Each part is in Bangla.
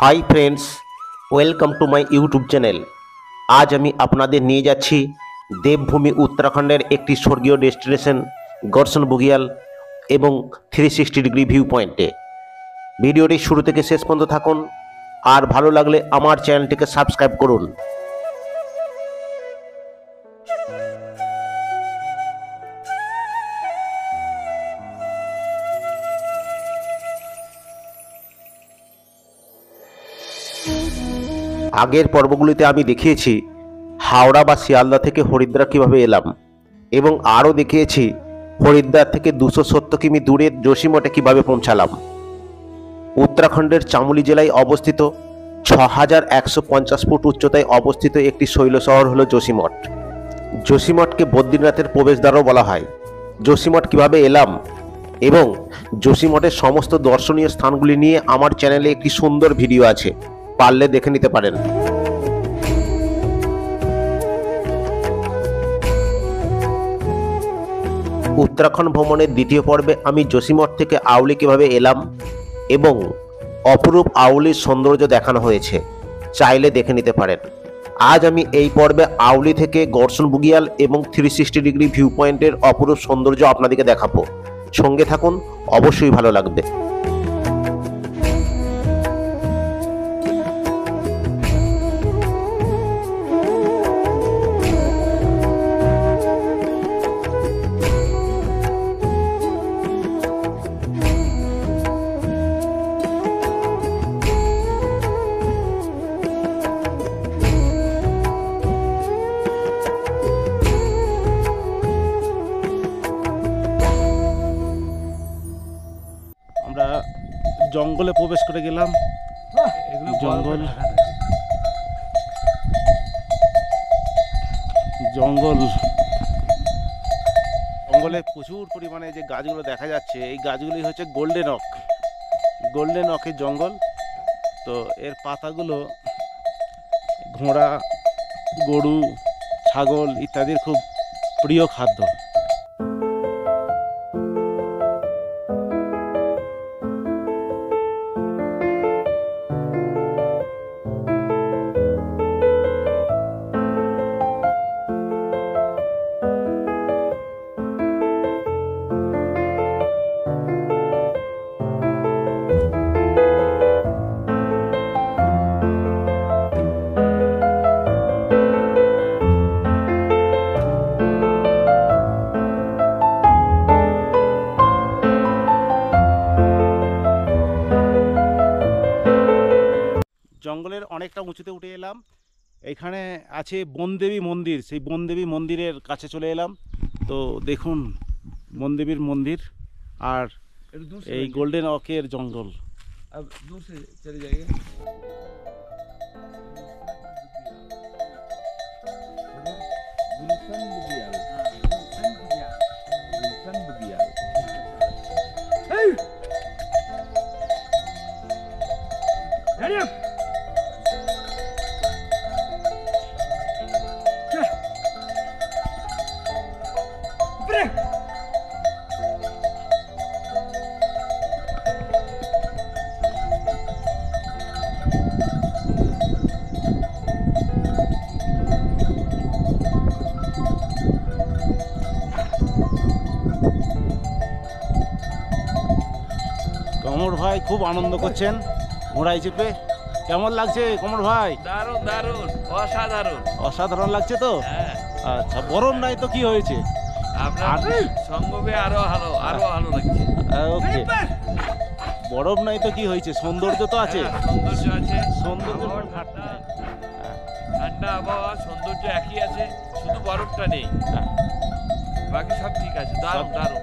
Hi friends, welcome to my YouTube channel. আজ আমি আপনাদের নিয়ে যাচ্ছি দেবভূমি উত্তরাখণ্ডের একটি স্বর্গীয় ডেস্টিনেশন গর্সন বুগিয়াল এবং 360 ডিগ্রি ভিউ পয়েন্টে। ভিডিওটি শুরু থেকে শেষ পর্যন্ত থাকুন, আর ভালো লাগলে আমার চ্যানেলটিকে সাবস্ক্রাইব করুন। আগের পর্বগুলিতে আমি দেখিয়েছি হাওড়া বা শিয়ালদা থেকে হরিদ্বার কীভাবে এলাম, এবং আরও দেখিয়েছি হরিদ্বার থেকে 270 কিমি দূরে যোশীমঠে কীভাবে পৌঁছালাম। উত্তরাখণ্ডের চামোলি জেলায় অবস্থিত 6150 ফুট উচ্চতায় অবস্থিত একটি শৈল শহর হল যোশীমঠ। যোশীমঠকে বদ্রীনাথের প্রবেশদ্বারও বলা হয়। যোশীমঠ কীভাবে এলাম এবং যোশীমঠের সমস্ত দর্শনীয় স্থানগুলি নিয়ে আমার চ্যানেলে একটি সুন্দর ভিডিও আছে, পারলে দেখে নিতে পারেন। উত্তরাখণ্ড ভ্রমণের দ্বিতীয় পর্বে আমি যোশীমঠ থেকে আউলি কিভাবে এলাম এবং অপরূপ আউলির সৌন্দর্য দেখানো হয়েছে, চাইলে দেখে নিতে পারেন। আজ আমি এই পর্বে আউলি থেকে গর্সন বুগিয়াল এবং 360 ডিগ্রি ভিউ পয়েন্টের অপরূপ সৌন্দর্য আপনাদেরকে দেখাবো। সঙ্গে থাকুন, অবশ্যই ভালো লাগবে। আমরা জঙ্গলে প্রবেশ করে গেলাম। জঙ্গল জঙ্গলে প্রচুর পরিমাণে যে গাছগুলো দেখা যাচ্ছে, এই গাছগুলি হচ্ছে গোল্ডেন অকের জঙ্গল। তো এর পাতাগুলো ঘোড়া, গরু, ছাগল ইত্যাদির খুব প্রিয় খাদ্য। জঙ্গলের অনেকটা উঁচুতে উঠে এলাম। এখানে আছে বনদেবী মন্দির, সেই বনদেবী মন্দিরের কাছে চলে এলাম। তো দেখুন বনদেবীর মন্দির আর এই গোল্ডেন অকের জঙ্গল। दूर से चले जाइए। गुलशन बुगियाल। কমর ভাই খুব আনন্দ করছেন ঘোড়ায় চেপে। কেমন লাগছে কমর ভাই? দারুণ দারুণ, অসাধারণ। অসাধারণ লাগছে তো? আচ্ছা, গরম নাই তো কি হয়েছে? আপনার সঙ্গে আরো ভালো লাগছে। ওকে, বরফ নাই তো কি হয়েছে, সৌন্দর্য তো আছে। সৌন্দর্য আছে, সৌন্দর্য ঠান্ডা আবহাওয়া, সৌন্দর্য একই আছে, শুধু বরফটা নেই, বাকি সব ঠিক আছে। দারুণ দারুণ।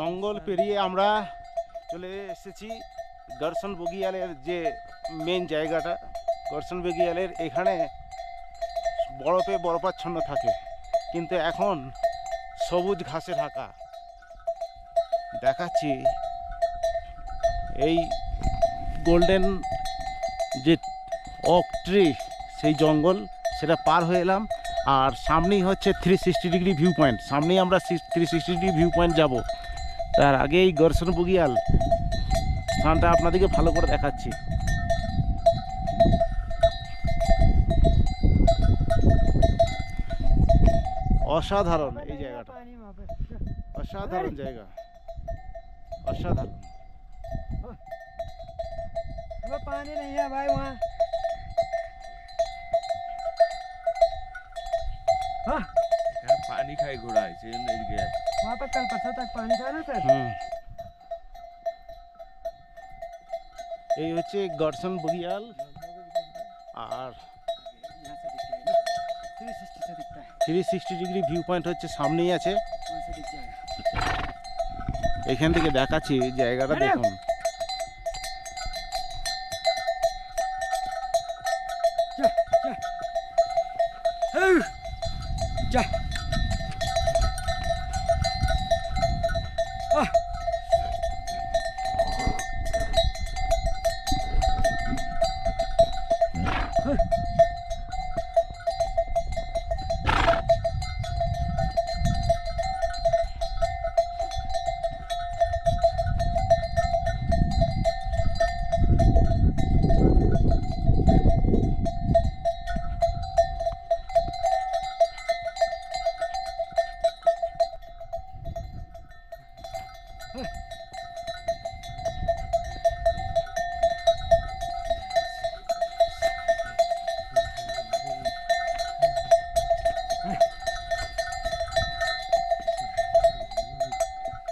জঙ্গল পেরিয়ে আমরা চলে এসেছি গর্সন বগিয়ালের যে মেন জায়গাটা। গর্সন বগিয়ালের এখানে বরফে বরফাচ্ছন্ন থাকে, কিন্তু এখন সবুজ ঘাসে ঢাকা। দেখাচ্ছি এই গোল্ডেন যে ওক ট্রি, সেই জঙ্গল সেটা পার হয়ে এলাম। আর সামনেই হচ্ছে 360 ডিগ্রি ভিউ পয়েন্ট। সামনেই আমরা 360 ডিগ্রি ভিউ পয়েন্ট যাব। তার আগে এই গর্সন বগিয়াল স্থানটা আপনাদেরকে ভালো করে দেখাচ্ছি। অসাধারণ এই জায়গাটা, অসাধারণ জায়গা, অসাধারণ। पानी नहीं है भाई वहाँ। हाँ, এখানে পানি খাই ঘোড়ায়, সেই জন্য এদিকে আসে। वहाँ पर कल परसों तक पानी था ना सर। এই হচ্ছে গর্সন বগিয়াল। আর 360 से दिखता है, 360 ডিগ্রি ভিউ পয়েন্ট হচ্ছে সামনেই আছে। वहाँ से दिख जाएगा। এখান থেকে দেখাচ্ছি জায়গাটা দেখুন। जा।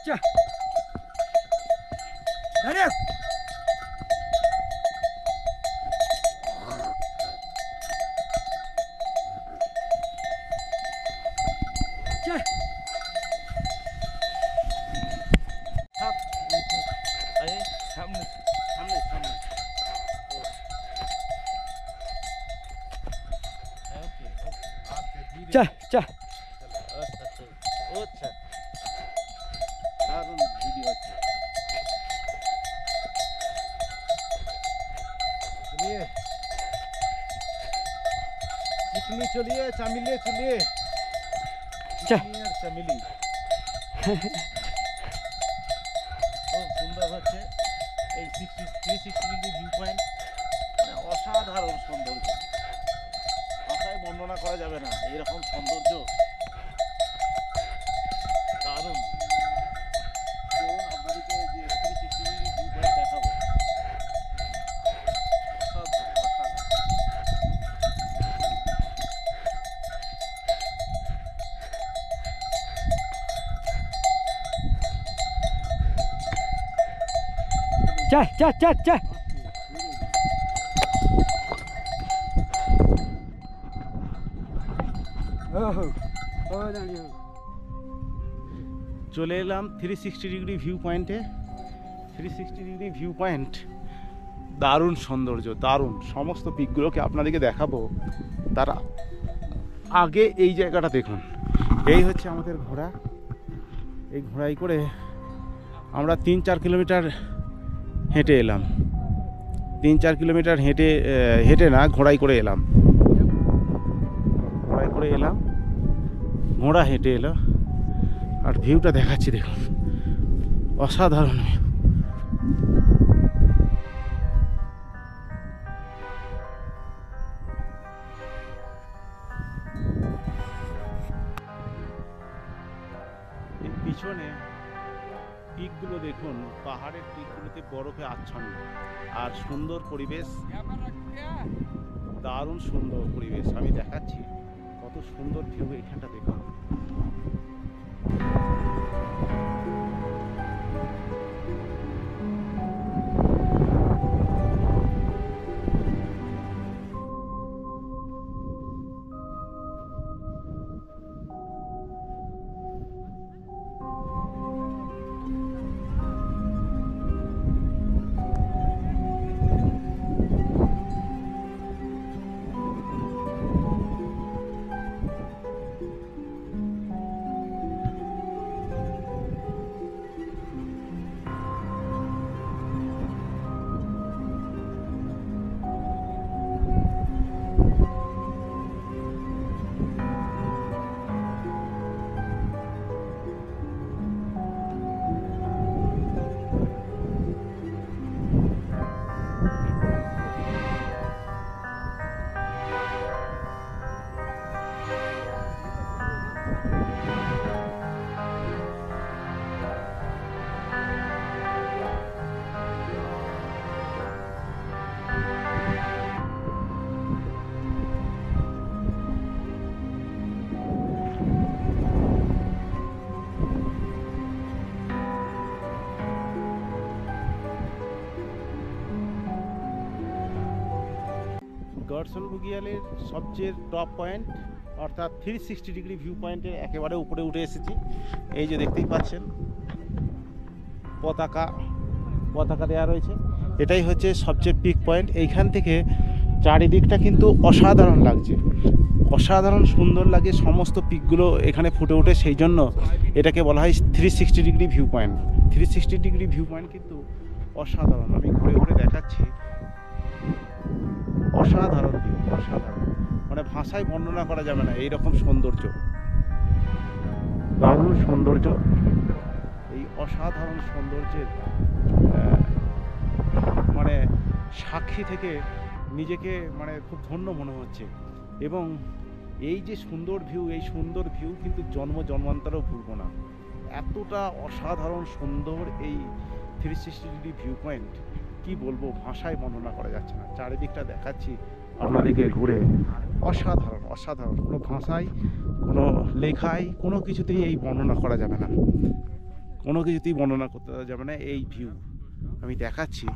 जा। अरे चल। আরে সামনে সামনে সামনে। ওকে ওকে, আস্তে ধীরে। चल चल। আচ্ছা, দারুণ ভিডিও আছে। चलिए चिकनी, चलिए चामिले, चलिए चल। চিকনি আর চামেলি। খুব সুন্দর হচ্ছে এই 360 ডিগ্রি ভিউ পয়েন্ট। অসাধারণ সৌন্দর্য, ভাষায় বর্ণনা করা যাবে না এরকম সৌন্দর্য। দারুণ। চলুন আপনাদেরকে যে 360 ডিগ্রি ভিউ পয়েন্ট দেখাবো। অসাধারণ, অসাধারণ। चल चल चल चल। ओहो ओ जानियो। চলে এলাম 360 ডিগ্রি ভিউ পয়েন্টে। 360 ডিগ্রি ভিউ পয়েন্ট দারুণ সৌন্দর্য, দারুণ। সমস্ত পিকগুলোকে আপনাদেরকে দেখাবো। তার আগে এই জায়গাটা দেখুন। এই হচ্ছে আমাদের ঘোড়া। এই ঘোড়ায় করে আমরা 3-4 কিলোমিটার হেঁটে এলাম। 3-4 কিলোমিটার হেঁটে না, ঘোড়ায় করে এলাম। ঘোড়ায় করে এলাম, ঘোড়া হেঁটে এলো। আর ভিউটা দেখাচ্ছি দেখুন, অসাধারণ ভিউ। এই পিছনে পিকগুলো দেখুন, পাহাড়ের পিকগুলোতে বরফে আচ্ছন্ন আর সুন্দর পরিবেশ, দারুণ সুন্দর পরিবেশ। আমি দেখাচ্ছি কত সুন্দর ভিউ এখানটা দেখুন। গড়সন বুগিয়ালের সবচেয়ে টপ পয়েন্ট অর্থাৎ 360 ডিগ্রি ভিউ পয়েন্টের একেবারে উপরে উঠে এসেছি। এই যে দেখতেই পাচ্ছেন পতাকা দেওয়া রয়েছে, এটাই হচ্ছে সবচেয়ে পিক পয়েন্ট। এইখান থেকে চারিদিকটা কিন্তু অসাধারণ লাগছে, অসাধারণ সুন্দর লাগে, সমস্ত পিকগুলো এখানে ফুটে ওঠে, সেই জন্য এটাকে বলা হয় 360 degree view point. 360 degree view point কিন্তু অসাধারণ, আমি ঘুরে ঘুরে দেখাচ্ছি, অসাধারণ ভিউ, অসাধারণ, মানে ভাষায় বর্ণনা করা যাবে না এইরকম সৌন্দর্য, দারুণ সৌন্দর্য। এই অসাধারণ সৌন্দর্যের মানে সাক্ষী থেকে নিজেকে মানে খুব ধন্য মনে হচ্ছে। এবং এই যে সুন্দর ভিউ, এই সুন্দর ভিউ কিন্তু জন্মান্তরেও ভুলবো না। এতটা অসাধারণ সুন্দর এই 360 ডিগ্রি ভিউ পয়েন্ট, কি বলবো, ভাষায় বর্ণনা করা যাচ্ছে না। চারিদিকটা দেখাচ্ছি আপনাদেরকে ঘুরে, অসাধারণ অসাধারণ, কোনো ভাষায়, কোনো লেখায়, কোনো কিছুতেই এই বর্ণনা করা যাবে না, কোনো কিছুতেই বর্ণনা করতে যাবে না এই ভিউ। আমি দেখাচ্ছি,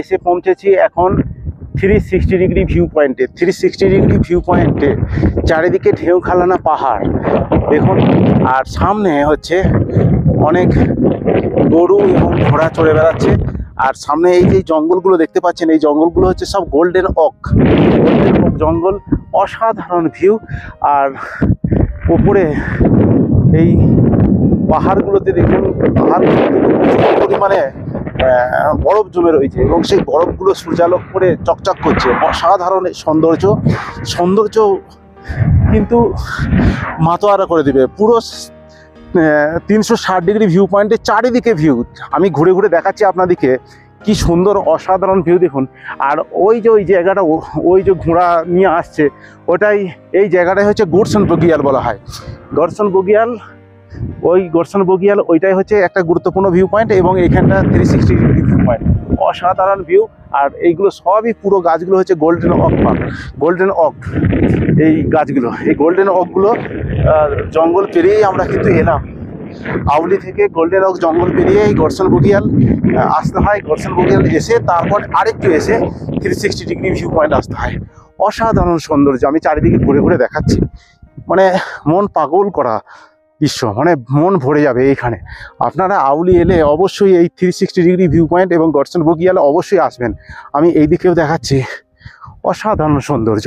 এসে পৌঁছেছি এখন 360 ডিগ্রি ভিউ পয়েন্টে। 360 ডিগ্রি ভিউ পয়েন্টে চারিদিকে ঢেউ খেলানো পাহাড় দেখুন, আর সামনে হচ্ছে অনেক গরু এবং ঘোড়া চড়ে বেড়াচ্ছে। আর সামনে এই যে জঙ্গলগুলো দেখতে পাচ্ছেন, এই জঙ্গলগুলো হচ্ছে সব গোল্ডেন ওক জঙ্গল, অসাধারণ ভিউ। আর উপরে এই পাহাড়গুলোতে দেখুন, পাহাড়গুলোতে প্রচুর পরিমাণে বরফ জমে রয়েছে এবং সেই বরফগুলো সূর্যালোক করে চকচক করছে, অসাধারণ সৌন্দর্য কিন্তু মাতোয়ারা করে দিবে। পুরো 360 ডিগ্রি ভিউ পয়েন্টের চারিদিকে ভিউ, আমি ঘুরে ঘুরে দেখাচ্ছি আপনাদেরকে, কি সুন্দর অসাধারণ ভিউ দেখুন। আর ওই জায়গাটা, ওই যে ঘোড়া নিয়ে আসছে, ওটাই, এই জায়গাটাই হচ্ছে গড়সন বুগিয়াল বলা হয়। গড়সন বুগিয়াল, ওইটাই হচ্ছে একটা গুরুত্বপূর্ণ ভিউ পয়েন্ট এবং এইখানটা 360 ডিগ্রি ভিউ পয়েন্ট, অসাধারণ ভিউ। আর এইগুলো সবই, পুরো গাছগুলো হচ্ছে গোল্ডেন ওক এই গাছগুলো, এই গোল্ডেন okগুলো জঙ্গল পেরিয়েই আমরা কিন্তু এলাম। আউলি থেকে গোল্ডেন ওক জঙ্গল পেরিয়ে এই গড়সন বুগিয়াল আসতে হয়। গড়সন বুগিয়াল এসে তারপর আরেকটু এসে 360 ডিগ্রি ভিউ পয়েন্ট আসতে হয়। অসাধারণ সৌন্দর্য, আমি চারিদিকে ঘুরে ঘুরে দেখাচ্ছি, মানে মন পাগল করা দৃশ্য, মানে মন ভরে যাবে এইখানে। আপনারা আউলি এলে অবশ্যই এই 360 ডিগ্রি ভিউ পয়েন্ট এবং গড়সন বুগিয়ালে অবশ্যই আসবেন। আমি এই দিকেও দেখাচ্ছি, অসাধারণ সৌন্দর্য,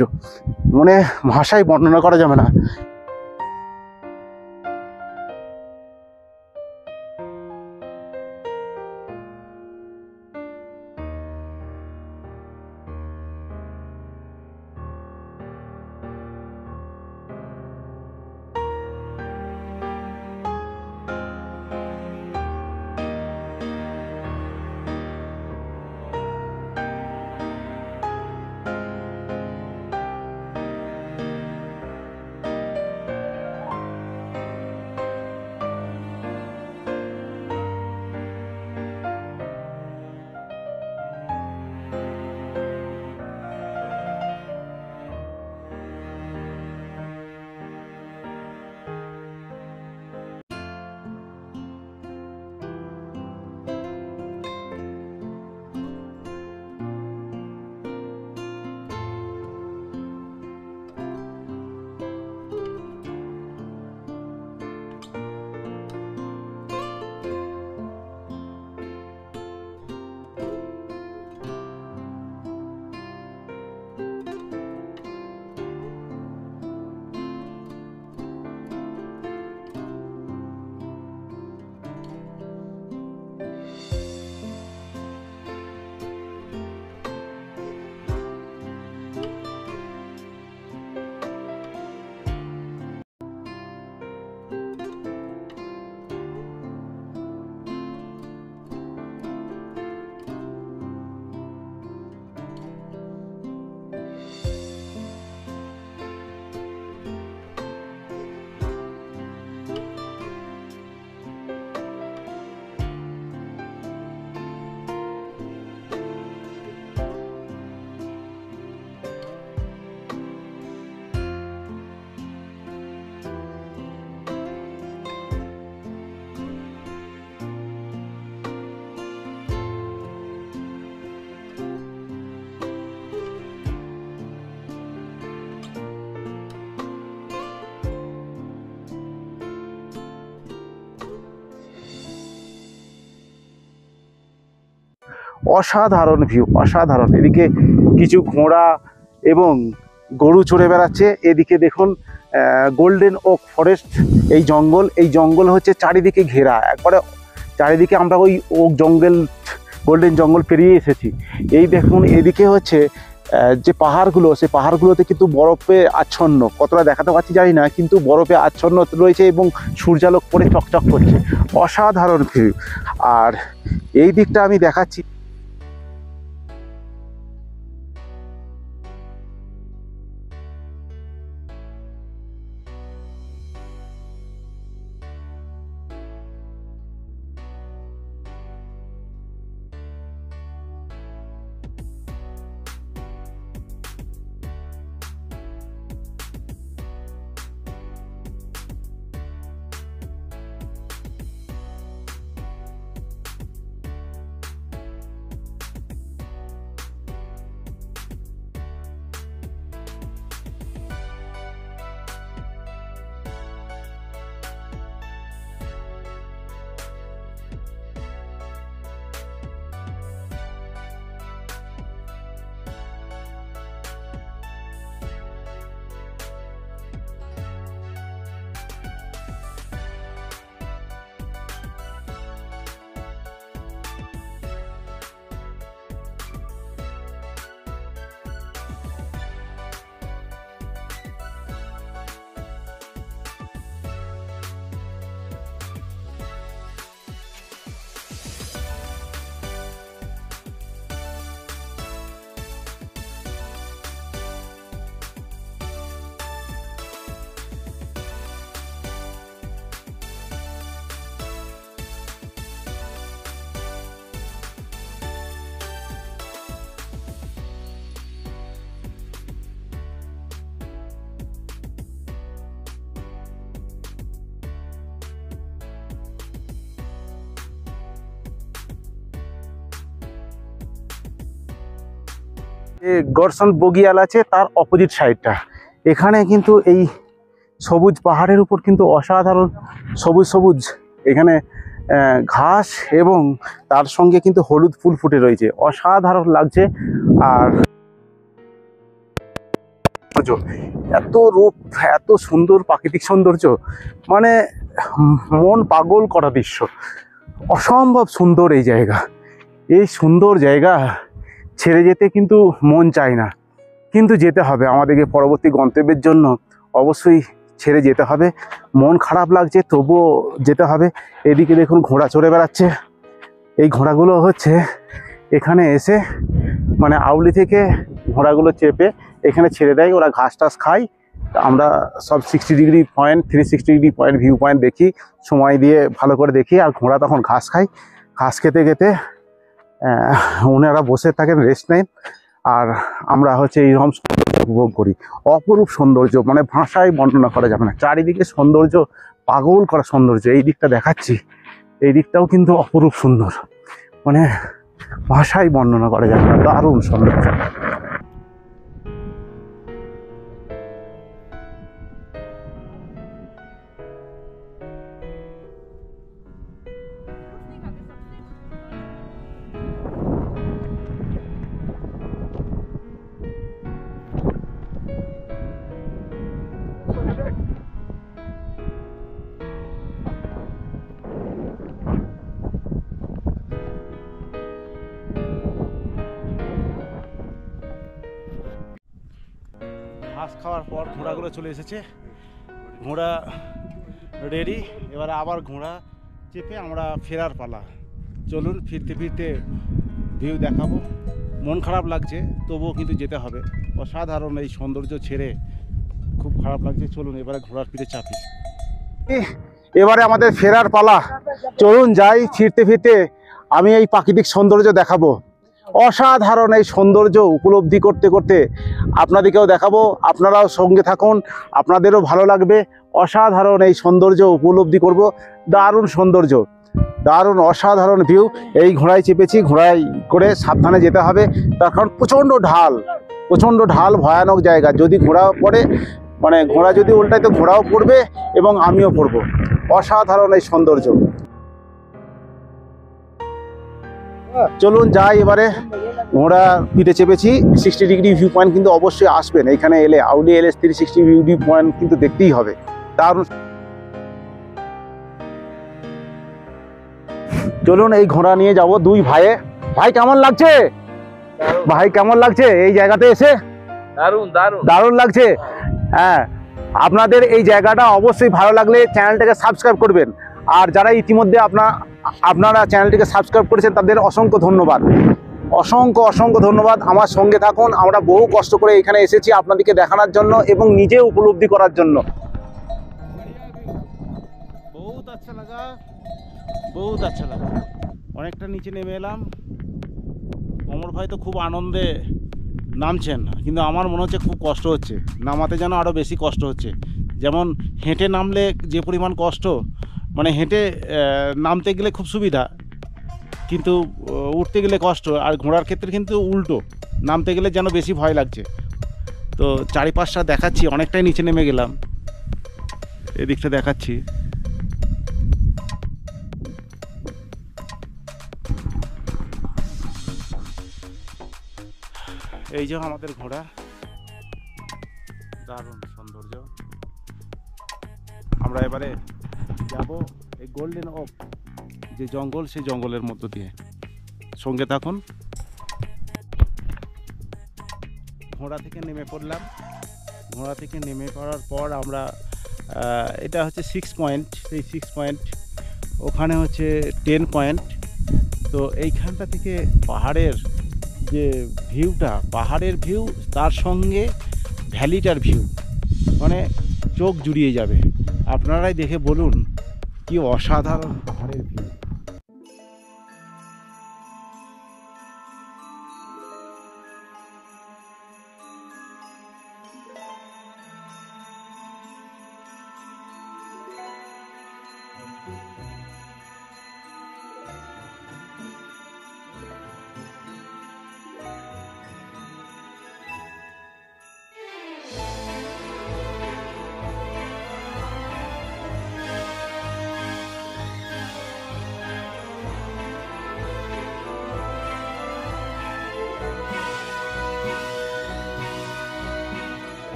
মানে ভাষায় বর্ণনা করা যাবে না। অসাধারণ ভিউ, অসাধারণ। এদিকে কিছু ঘোড়া এবং গরু চড়ে বেড়াচ্ছে। এদিকে দেখুন গোল্ডেন ওক ফরেস্ট, এই জঙ্গল হচ্ছে চারিদিকে ঘেরা, একবারে চারিদিকে আমরা ওই ওক জঙ্গল, গোল্ডেন জঙ্গল পেরিয়ে এসেছি। এই দেখুন এদিকে হচ্ছে যে পাহাড়গুলো, সেই পাহাড়গুলোতে কিন্তু বরফে আচ্ছন্ন, কতটা দেখাতে পারছি জানি না, কিন্তু বরফে আচ্ছন্ন রয়েছে এবং সূর্যালোক পড়ে চকচক করছে, অসাধারণ ভিউ। আর এই দিকটা আমি দেখাচ্ছি, গরসন বগিয়াল আছে তার অপোজিট সাইডটা, এখানে কিন্তু এই সবুজ পাহাড়ের উপর কিন্তু অসাধারণ সবুজ সবুজ এখানে ঘাস এবং তার সঙ্গে কিন্তু হলুদ ফুল ফুটে রয়েছে, অসাধারণ লাগছে। আর এত রূপ, এত সুন্দর প্রাকৃতিক সৌন্দর্য, মানে মন পাগল করা দৃশ্য, অসম্ভব সুন্দর এই জায়গা। এই সুন্দর জায়গা ছেড়ে যেতে কিন্তু মন চায় না, কিন্তু যেতে হবে আমাদেরকে পরবর্তী গন্তব্যের জন্য, অবশ্যই ছেড়ে যেতে হবে। মন খারাপ লাগছে তবুও যেতে হবে। এদিকে দেখুন ঘোড়া চড়ে বেড়াচ্ছে, এই ঘোড়াগুলো হচ্ছে এখানে এসে মানে আউলি থেকে ঘোড়াগুলো চেপে এখানে ছেড়ে দেয়, ওরা ঘাস টাস খায়। আমরা সব 60 degree point, 360 degree point view point দেখি, সময় দিয়ে ভালো করে দেখি। আর ঘোড়া তখন ঘাস খায়, ঘাস খেতে খেতে ওনারা বসে থাকেন, রেস্ট নেন, আর আমরা হচ্ছে এইরকম উপভোগ করি। অপরূপ সৌন্দর্য, মানে ভাষায় বর্ণনা করা যাবে না, চারিদিকে সৌন্দর্য, পাগল করা সৌন্দর্য। এই দিকটা দেখাচ্ছি, এই দিকটাও কিন্তু অপরূপ সুন্দর, মানে ভাষায় বর্ণনা করা যাবে না, দারুণ সৌন্দর্য। ঘাস খাওয়ার পর ঘোড়াগুলো চলে এসেছে, ঘোড়া রেডি, এবারে আবার ঘোড়া চেপে আমরা ফেরার পালা। চলুন ফিরতে ফিরতে ভিউ দেখাবো। মন খারাপ লাগছে তবুও কিন্তু যেতে হবে, অসাধারণ এই সৌন্দর্য ছেড়ে খুব খারাপ লাগছে। চলুন এবারে ঘোড়ার পিঠে চাপি। এবারে আমাদের ফেরার পালা, চলুন যাই। ফিরতে ফিরতে আমি এই প্রাকৃতিক সৌন্দর্য দেখাবো, অসাধারণ এই সৌন্দর্য উপলব্ধি করতে করতে আপনাদেরকেও দেখাবো। আপনারাও সঙ্গে থাকুন, আপনাদেরও ভালো লাগবে। অসাধারণ এই সৌন্দর্য উপলব্ধি করব, দারুণ সৌন্দর্য, দারুণ অসাধারণ ভিউ। এই ঘোড়ায় চেপেছি, ঘোড়ায় করে সাবধানে যেতে হবে, তার কারণ প্রচণ্ড ঢাল, ভয়ানক জায়গা। যদি ঘোড়া পড়ে, মানে ঘোড়া যদি উল্টায় তো ঘোড়াও পড়বে এবং আমিও পড়বো। অসাধারণ এই সৌন্দর্য। চলুন যাই এবারে। ঘোড়া পিঠে চেপেছি। 60 ডিগ্রি ভিউ পয়েন্ট কিন্তু অবশ্যই আসবেন এখানে এলে, আউলি LS 360 ভিউ পয়েন্ট কিন্তু দেখতেই হবে। দারুণ। চলুন এই ঘোড়া নিয়ে যাব দুই ভাইয়ে। ভাই কেমন লাগছে? ভাই কেমন লাগছে এই জায়গাতে এসে? দারুণ দারুণ দারুণ লাগছে। হ্যাঁ, আপনাদের এই জায়গাটা অবশ্যই ভালো লাগলে চ্যানেলটাকে সাবস্ক্রাইব করবেন। আর যারা ইতিমধ্যে আপনারা চ্যানেলটিকে সাবস্ক্রাইব করেছেন তাদের অসংখ্য ধন্যবাদ, অসংখ্য ধন্যবাদ। আমার সঙ্গে থাকুন। আমরা বহু কষ্ট করে এখানে এসেছি আপনাদেরকে দেখানোর জন্য এবং নিজে উপলব্ধি করার জন্য। বহুত আচ্ছা লাগা। অনেকটা নিচে নেমে এলাম। অমর ভাই তো খুব আনন্দে নামছেন, কিন্তু আমার মনে হচ্ছে খুব কষ্ট হচ্ছে। নামাতে যেন আরও বেশি কষ্ট হচ্ছে। যেমন হেঁটে নামলে যে পরিমাণ কষ্ট, মানে হেঁটে নামতে গেলে খুব সুবিধা, কিন্তু উঠতে গেলে কষ্ট। আর ঘোড়ার ক্ষেত্রে কিন্তু উল্টো, নামতে গেলে যেন বেশি ভয় লাগছে। তো চারিপাশটা দেখাচ্ছি। অনেকটাই নিচে নেমে গেলাম, এদিকটা দেখাচ্ছি। এই যে আমাদের ঘোড়া, দারুণ সৌন্দর্য। আমরা এবারে যাব এই গোল্ডেন ওক যে জঙ্গল, সেই জঙ্গলের মধ্য দিয়ে। সঙ্গে থাকুন। ঘোড়া থেকে নেমে পড়লাম। ঘোড়া থেকে নেমে পড়ার পর আমরা এটা হচ্ছে 6 পয়েন্ট। সেই 6 পয়েন্ট ওখানে হচ্ছে 10 পয়েন্ট। তো এইখানটা থেকে পাহাড়ের যে ভিউটা, পাহাড়ের ভিউ তার সঙ্গে ভ্যালিটার ভিউ, মানে চোখ জুড়িয়ে যাবে। আপনারাই দেখে বলুন কি অসাধারণ পাহাড়ের ভিউ।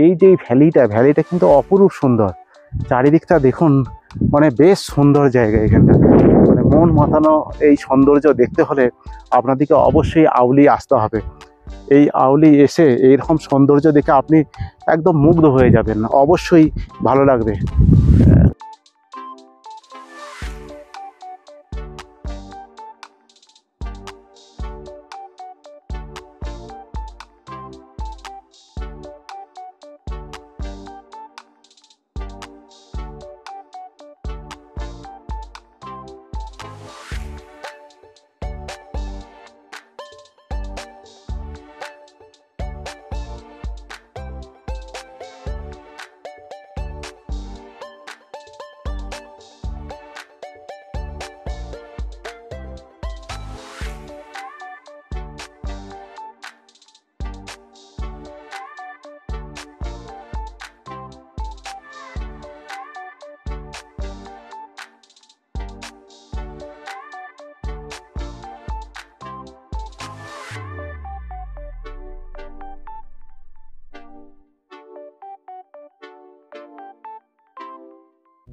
এই যে ভ্যালিটা কিন্তু অপরূপ সুন্দর। চারিদিকটা দেখুন, মানে বেশ সুন্দর জায়গা এখানটা। মানে মন মাতানো এই সৌন্দর্য দেখতে হলে আপনাদেরকে অবশ্যই আউলি আসতে হবে। এই আউলি এসে এইরকম সৌন্দর্য দেখে আপনি একদম মুগ্ধ হয়ে যাবেন, অবশ্যই ভালো লাগবে।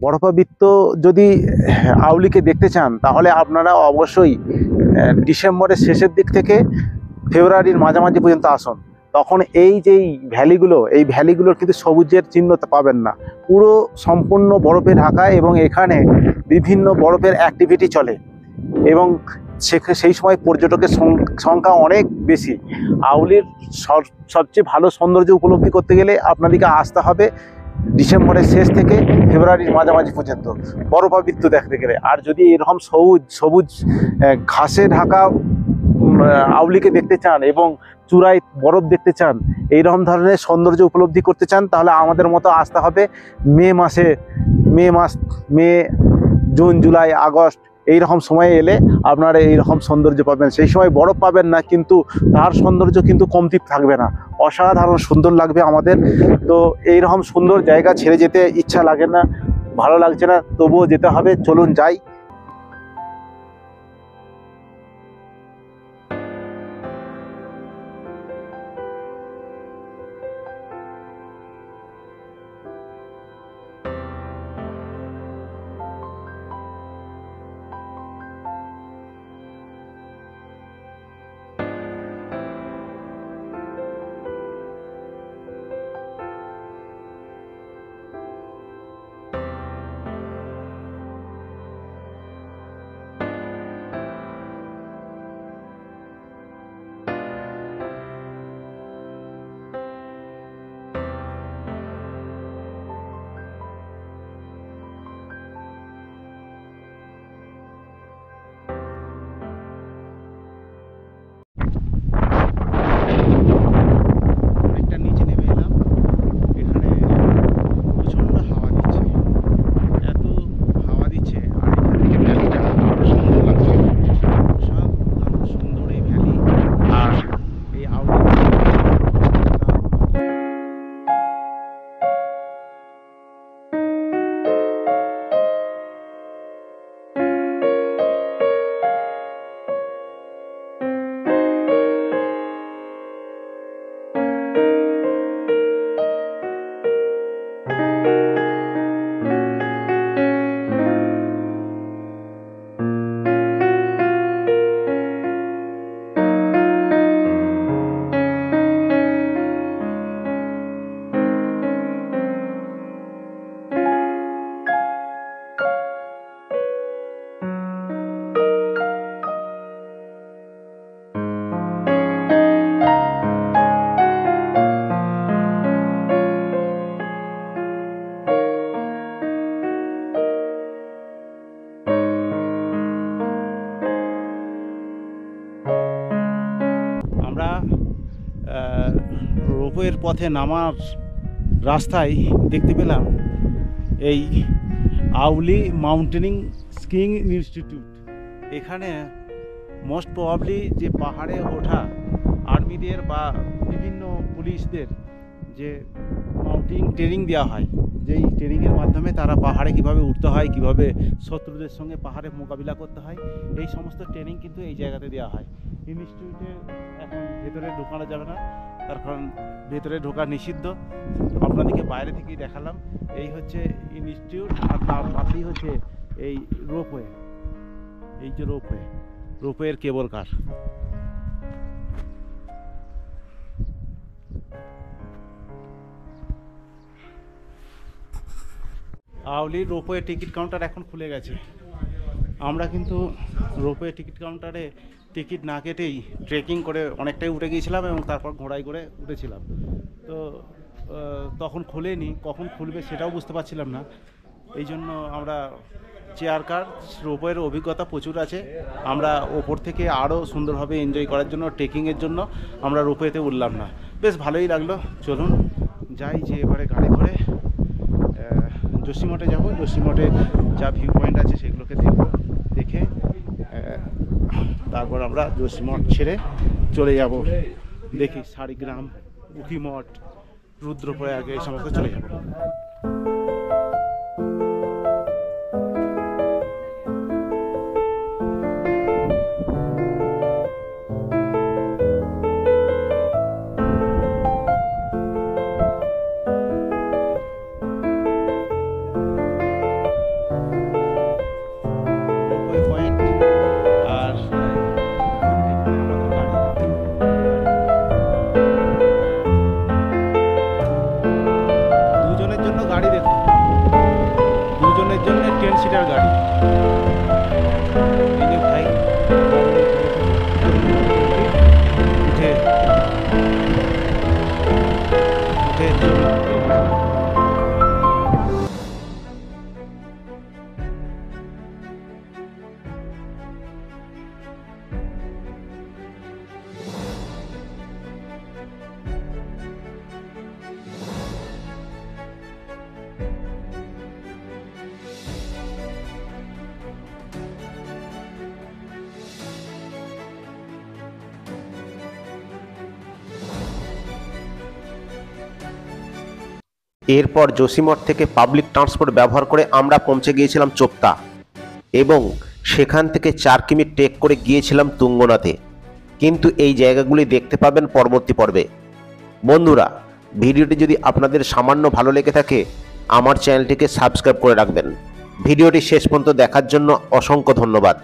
বরফাবৃত যদি আউলিকে দেখতে চান তাহলে আপনারা অবশ্যই ডিসেম্বরের শেষের দিক থেকে ফেব্রুয়ারির মাঝামাঝি পর্যন্ত আসুন। তখন এই ভ্যালিগুলোর কিন্তু সবুজের চিহ্ন পাবেন না, পুরো সম্পূর্ণ বরফে ঢাকা এবং এখানে বিভিন্ন বরফের অ্যাক্টিভিটি চলে এবং সেই সময় পর্যটকের সংখ্যা অনেক বেশি। আউলির সবচেয়ে ভালো সৌন্দর্য উপলব্ধি করতে গেলে আপনাদেরকে আসতে হবে ডিসেম্বরের শেষ থেকে ফেব্রুয়ারির মাঝামাঝি পর্যন্ত বরফাবৃত দেখতে গেলে। আর যদি এরকম সবুজ ঘাসে ঢাকা আউলিকে দেখতে চান এবং চূড়ায় বরফ দেখতে চান, এইরকম ধরনের সৌন্দর্য উপলব্ধি করতে চান, তাহলে আমাদের মতো আসতে হবে মে, জুন, জুলাই, আগস্ট এইরকম সময়ে এলে আপনারা এইরকম সৌন্দর্য পাবেন। সেই সময় বরফ পাবেন না, কিন্তু তার সৌন্দর্য কিন্তু কমতি থাকবে না, অসাধারণ সুন্দর লাগবে আমাদের। তো এইরকম সুন্দর জায়গা ছেড়ে যেতে ইচ্ছা লাগে না, ভালো লাগছে না, তবুও যেতে হবে। চলুন যাই। রোপওয়ের পথে নামার রাস্তায় দেখতে পেলাম এই আউলি মাউন্টেনিং স্কিইং ইনস্টিটিউট। এখানে মোস্ট প্রবাবলি যে পাহাড়ে ওঠা আর্মিদের বা বিভিন্ন পুলিশদের যে মাউন্টেনিং ট্রেনিং দেওয়া হয়, যেই ট্রেনিংয়ের মাধ্যমে তারা পাহাড়ে কিভাবে উঠতে হয়, কিভাবে শত্রুদের সঙ্গে পাহাড়ে মোকাবিলা করতে হয়, এই সমস্ত ট্রেনিং কিন্তু এই জায়গাতে দেওয়া হয়। ইনস্টিটিউটে এখন ভেতরে ঢোকানো যাবে না, তার কারণ ভেতরে ঢোকা নিষিদ্ধ। আপনাদেরকে বাইরে থেকেই দেখালাম। এই হচ্ছে ইনস্টিটিউট, আর তার পাশেই হচ্ছে এই রোপওয়ে, এই যে রোপওয়ের কেবল কার। আউলির রোপওয়ে টিকিট কাউন্টার এখন খুলে গেছে। আমরা কিন্তু রোপওয়ে টিকিট কাউন্টারে টিকিট না কেটেই ট্রেকিং করে অনেকটাই উঠে গিয়েছিলাম এবং তারপর ঘোড়ায় করে উঠেছিলাম। তো তখন খুলেনি, কখন খুলবে সেটাও বুঝতে পারছিলাম না। এই জন্য আমরা চেয়ার কার, রোপওয়ের অভিজ্ঞতা প্রচুর আছে। আমরা ওপর থেকে আরও সুন্দরভাবে এনজয় করার জন্য, ট্রেকিংয়ের জন্য আমরা রোপওয়েতে উঠলাম না। বেশ ভালোই লাগলো। চলুন যাই, যে এবারে গাড়ি করে যোশীমঠে যাব। যোশীমঠে যা ভিউ পয়েন্ট আছে সেগুলোকে দেখে তারপর আমরা যোশীমঠ ছেড়ে চলে যাব। দেখি শাড়িগ্রাম, উখিমঠ, রুদ্রপ্রয়াগ এই সমস্ত চলে যাব। এরপর যোশীমঠ থেকে পাবলিক ট্রান্সপোর্ট ব্যবহার করে আমরা পৌঁছে গিয়েছিলাম চোপতা এবং সেখান থেকে 4 কিমি ট্রেক করে গিয়েছিলাম তুঙ্গনাথে। কিন্তু এই জায়গাগুলি দেখতে পাবেন পরবর্তী পর্বে। বন্ধুরা, ভিডিওটি যদি আপনাদের সামান্য ভালো লেগে থাকে আমার চ্যানেলটিকে সাবস্ক্রাইব করে রাখবেন। ভিডিওটি শেষ পর্যন্ত দেখার জন্য অসংখ্য ধন্যবাদ।